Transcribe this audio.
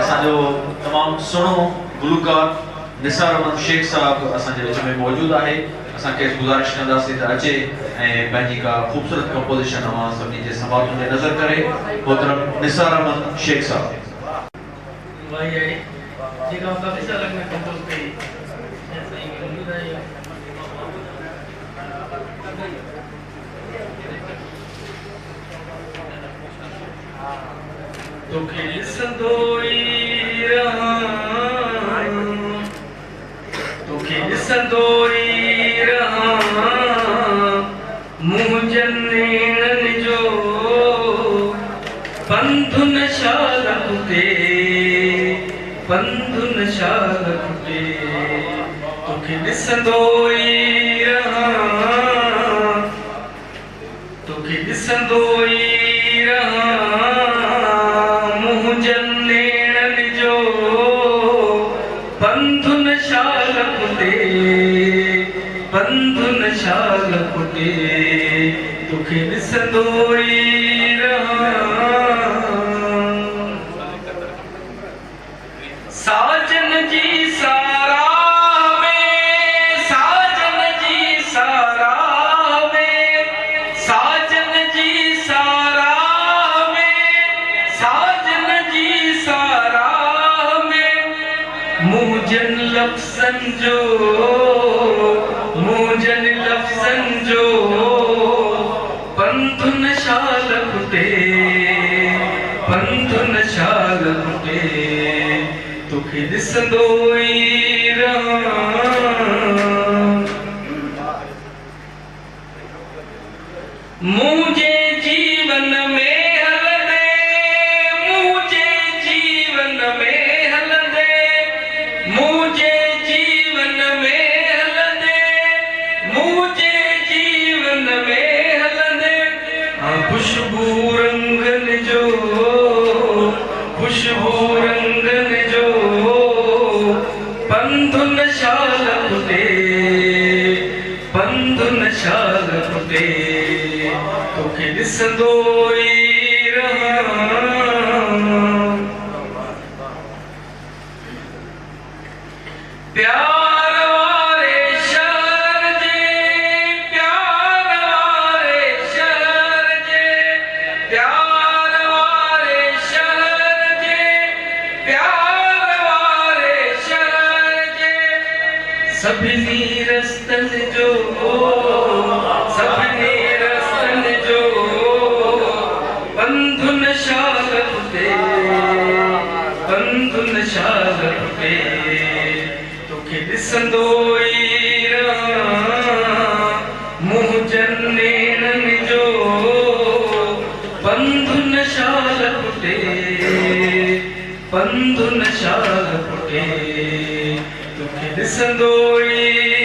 असांजो तमामु सुहिणो गुलकार निसार अहमद शेख साहब असांजे विच में मौजूद आहे। असांखे गुज़ारिश कंदासीं त अचे ऐं पंहिंजी का ख़ूबसूरत कंपोज़िशन अवां सभिनी जे समातुनि में नज़र करे। मोहतरम निसार अहमद शेख साहब। तोखे ॾिसंदो ई रहां, तोखे ॾिसंदो ई रहां, मुंहिंजनि नेणनि जो पंधु नशा लॻे, पंधु नशा लॻे। तोखे ॾिसंदो ई रहां, तोखे ॾिसंदो ई रहां, पंधु नशा लॻे, पंधु नशा लॻे। तोखे ॾिसंदो ई रहां, साजन जी साराह में, साजन जी साराह में, साजन जी साराह में, साजन जी साराह में, मुंहिंजनि लफ़्ज़नि जो, मुंहिंजनि लफ़्ज़नि जो पंधु नशा लॻे, पंधु नशा लॻे। तोखे ॾिसंदो ई रहां, मुंहिंजे जीवन में हलंदे, मुंहिंजे जीवन में हलंदे, मुंहिंजे जीवन में हलंदे, मुंहिंजे जीवन में हलंदे। खुशबू रंगनि जो, खुशबू रंगनि जो पंधु नशा लॻे, पंधु नशा लॻे। तोखे ॾिसंदो ई रहां, प्यार वारे शहर जे, प्यार वारे शहर जे, प्यार वारे शहर जे, प्यार वारे शहर जे, सभिनी रस्तनि जो, सभिनी रस्तनि जो पंधु नशा लॻे, पंधु नशा लॻे। तोखे ॾिसंदो ई रहां, मुंहिंजनि नेणनि जो पंधु नशा लॻे, पंधु नशा लॻे। तोखे ॾिसंदो ई